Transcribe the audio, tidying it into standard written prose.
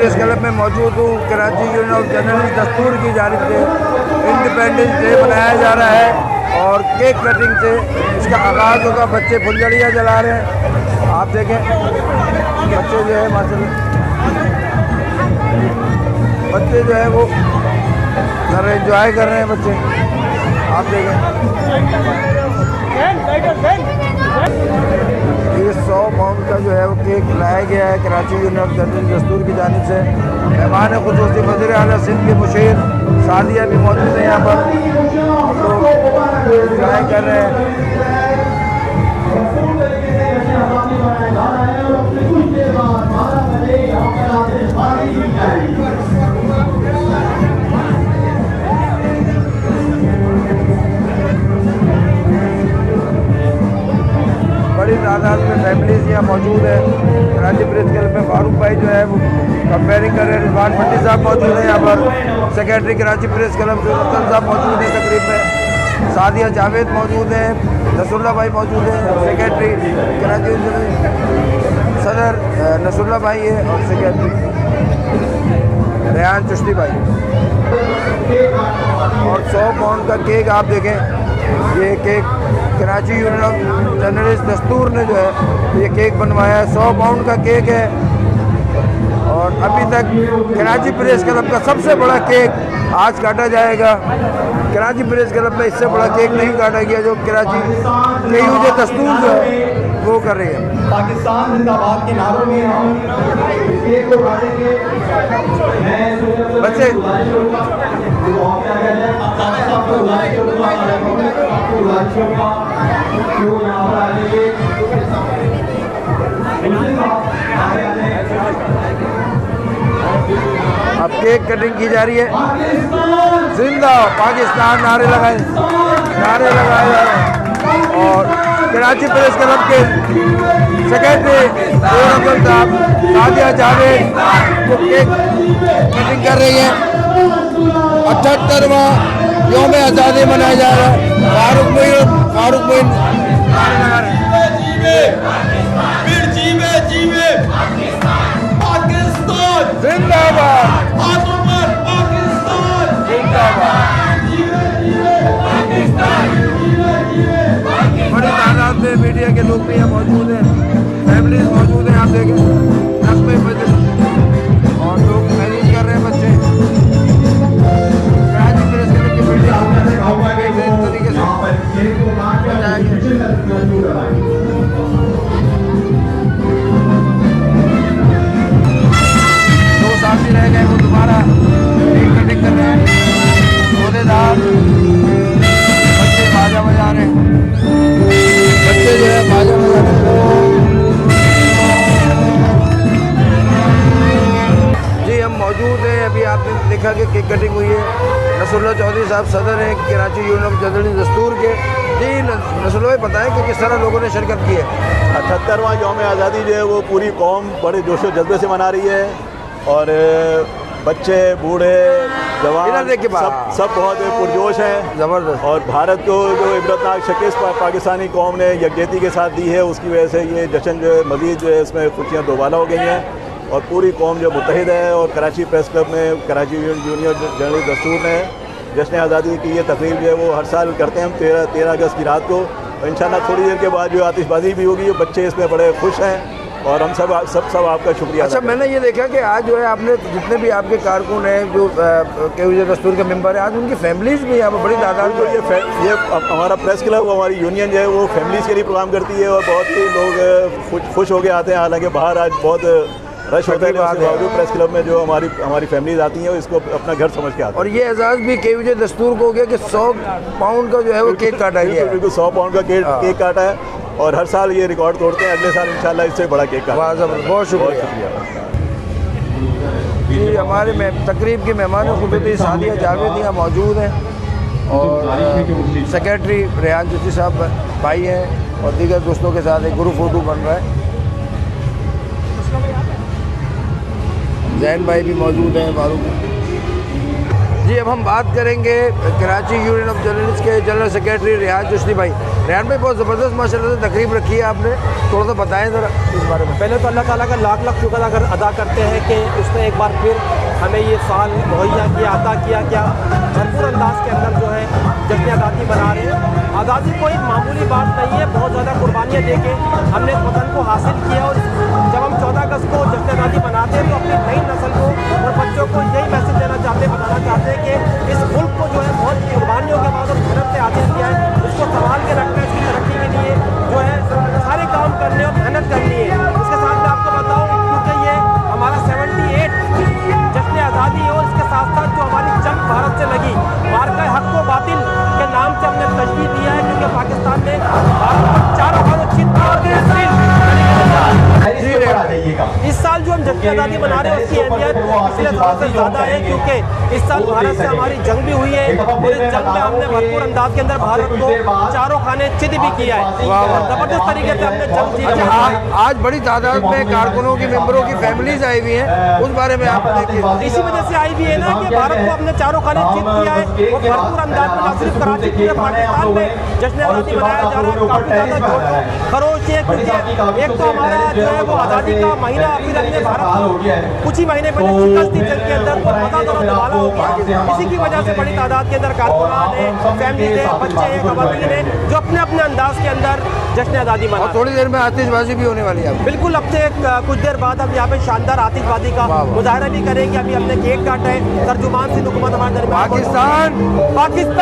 Press club में मौजूद हूँ। कराची यूनियन ऑफ जर्नलिस्ट दस्तूर की जानिब से इंडिपेंडेंस डे मनाया जा रहा है और केक कटिंग से इसका आगाज़ होगा। बच्चे फुलझड़ियाँ जला रहे हैं, आप देखें बच्चे जो है माशाल्लाह, बच्चे जो है वो कर रहे, एंजॉय कर रहे हैं बच्चे, आप देखें। ये 100 पाउंड का जो है वो केक लाया गया है कराची यूनियन ऑफ जर्नलिस्ट दस्तूर की जानिब से। मेहमान खुसूसी वज़ीर आला सिंध के मुशीर सादिया भी मौजूद हैं यहाँ पर, हम लोग एंजॉय कर रहे हैं। बड़ी तादाद में फैमिलीज यहाँ मौजूद है। कराची प्रेस क्लब में फारूक भाई जो है वो कंपेयरिंग कर रहे हैं। रिजवान भट्टी साहब मौजूद हैं यहाँ पर। सेक्रेटरी कराची प्रेस क्लब जो रतन साहब मौजूद हैं तकरीब में। सादिया जावेद मौजूद हैं, नसरुल्लाह भाई मौजूद हैं। सेक्रेटरी कराची सदर नसरुल्लाह भाई है और सेक्रेटरी रेहान चिश्ती भाई। और 100 पाउंड का केक आप देखें, ये cake Karachi union of journalist दस्तूर ने जो है ये केक बनवाया है। 100 पाउंड का केक है और अभी तक कराची प्रेस क्लब का सबसे बड़ा केक आज काटा जाएगा। कराची प्रेस क्लब में इससे बड़ा केक नहीं काटा गया जो कराची KUJ दस्तूर जो है वो कर रही है। पाकिस्तान जिंदाबाद के नारों में हम केक को काटेंगे। बच्चे अब केक कटिंग की जा रही है। जिंदा पाकिस्तान नारे लगाए जा रहे हैं और कराची प्रेस क्लब के सेक्रेटरी साहब सादिया जावेद वो केक कटिंग कर रही है। 78वां यौम आज़ादी मनाया जा रहा है। फारूक मोइन नारे लगा रहे हैं। जिंदाबाद बड़ी तादाद में मीडिया के लोग भी यहाँ मौजूद हैं, फैमिलीज मौजूद हैं, आप देखें 10 बजे और लोग मैनेज कर रहे हैं बच्चे। कराची प्रेस क्लब की बिल्डिंग तरीके से दो साथी रह गए, वो दोबारा केक कटिंग कर रहे हैं। रोदेदार बच्चे बाजा बजा रहे हैं, बच्चे जो है बाजा बजा रहे हैं। जी हम मौजूद हैं, अभी आपने देखा कि केक कटिंग हुई है। नसरुल्लाह चौधरी साहब सदर हैं कराची यूनियन ऑफ जर्नलिस्ट दस्तूर के। जी नसरुल्लाह बताएं कि किस तरह लोगों ने शिरकत की है। 78वां यौम आज़ादी जो है वो पूरी कौम बड़े जोशो जज्बे से मना रही है और बच्चे बूढ़े जवान सब बहुत पुरजोश हैं। ज़बरदस्त। और भारत को जो इबरतनाक शिकस्त पाकिस्तानी कौम ने यकजहती के साथ दी है उसकी वजह से ये जश्न जो है मज़ीद जो है इसमें खुशियाँ दोबाला हो गई हैं और पूरी कौम जो मुत्तहिद है। और कराची प्रेस क्लब में कराची यूनियन जर्नलिस्ट दस्तूर ने जश्न आज़ादी की ये तकरीब जो है वो हर साल करते हैं हम 13 अगस्त की रात को। और इंशाल्लाह थोड़ी देर के बाद जो आतिशबाजी भी होगी, बच्चे इसमें बड़े खुश हैं और हम सब आपका शुक्रिया। अच्छा मैंने ये देखा कि आज जो है आपने जितने भी आपके कारकुन हैं जो KUJ दस्तूर के मेंबर हैं, आज उनकी फैमिलीज़ भी यहाँ पर बड़ी तादाद में। ये हमारा प्रेस क्लब हमारी यूनियन जो है वो फैमिलीज़ के लिए प्रोग्राम करती है और बहुत ही लोग खुश हो के आते हैं। हालांकि बाहर आज बहुत रश होता है, बावजूद प्रेस क्लब में जो हमारी फैमिलीज आती हैं वो इसको अपना घर समझ के आती हैं। और ये एजाज़ भी KUJ दस्तूर को हो गया कि 100 पाउंड का जो है वो केक काटा गया है। बिल्कुल 100 पाउंड का केक काटा है और हर साल ये रिकॉर्ड तोड़ते हैं। अगले साल इंशाल्लाह इससे बड़ा केक काटा। बहुत शुक्रिया। जी हमारे तकरीब की मेहमान खुसूसी सादिया जावेद यहाँ मौजूद हैं और सेक्रेटरी रेहान चिश्ती साहब भाई हैं और दीगर दोस्तों के साथ एक ग्रुप फोटो बन रहा है। जैन भाई भी मौजूद हैं, फारूक। जी अब हम बात करेंगे कराची यूनियन ऑफ जर्नलिस्ट के जनरल सेक्रेटरी रेहान चिश्ती भाई। रेहान भाई बहुत ज़बरदस्त माशाल्लाह से तकरीब रखी है आपने, थोड़ा सा बताएं ज़रा इस बारे में। पहले तो अल्लाह ताला का लाख लाख शुक्र अदा करते हैं कि उसने एक बार फिर हमें ये साल मुहैया किया, अता किया, क्या भरपूर अंदाज के अंदर जो है जश्न आज़ादी मना रहे हैं। आज़ादी कोई मामूली बात नहीं है, बहुत ज़्यादा कुर्बानियाँ दे के हमने इस वतन को हासिल किया। और जब हम 14 अगस्त को जश्न आज़ादी मनाते हैं तो अपनी नई नस्ल को और बच्चों को यही मैसेज देना चाहते हैं, बताना चाहते हैं कि इस मुल्क को जो है बहुत कुर्बानियों के बाद और मेहनत से हासिल किया है, उसको संभाल के रखना है, इसकी तरक्की के लिए जो है सारे काम करने और मेहनत करनी है। इसके साथ मैं आपको बताऊँ, क्योंकि ये हमारा 78 जश्न आज़ादी है और इसके साथ साथ जो हमारी जंग भारत से लगी, मार्का हक व बातिल के नाम से हमने तशबीह दिया है, क्योंकि पाकिस्तान ने भारत पर 4 अफवाज चित और इस साल जो हम जश्न आज़ादी मना रहे हैं उसकी अहमियत पिछले साल से ज़्यादा है, क्योंकि इस साल भारत से हमारी जंग भी हुई है और इस जंग में हमने भरपूर अंदाज के अंदर भारत को 4 खाने चित भी किया है और ज़बरदस्त तरीके से हमने जंग जीत लिया है। आज बड़ी तादाद में कारकुनों की, मेंबरों की फैमिलीज आई हुई हैं, उस बारे में आप इसी वजह से आई भी है ना कि भारत को हमने 4 खाने जीत किया है और भरपूर अंदाज में ना सिर्फ कराची पूरे पाकिस्तान में जश्न आज़ादी मनाया जा रहा है। काफ़ी ज़्यादा खरोच है, क्योंकि एक तो हमारा जो है वो आज़ादी का महीना, फिर हमने भारत को कुछ ही महीने पहले शिकस्त दी जंग के अंदर, तो पता तो दबाला हो गया। इसी की वजह से बड़ी तादाद के अंदर कारकुनान है, फैमिली है, बच्चे हैं, खवातीन हैं, जो अपने अपने अंदाज के अंदर जश्न आज़ादी मना। थोड़ी देर में आतिशबाजी भी होने वाली है। बिल्कुल, अब से कुछ देर बाद हम यहाँ पे शानदार आतिशबाजी का मुजाहरा भी करेंगे। अभी हमने केक काटा है, तर्जुमान से हुकूमत हमारे दरमियान पाकिस्तान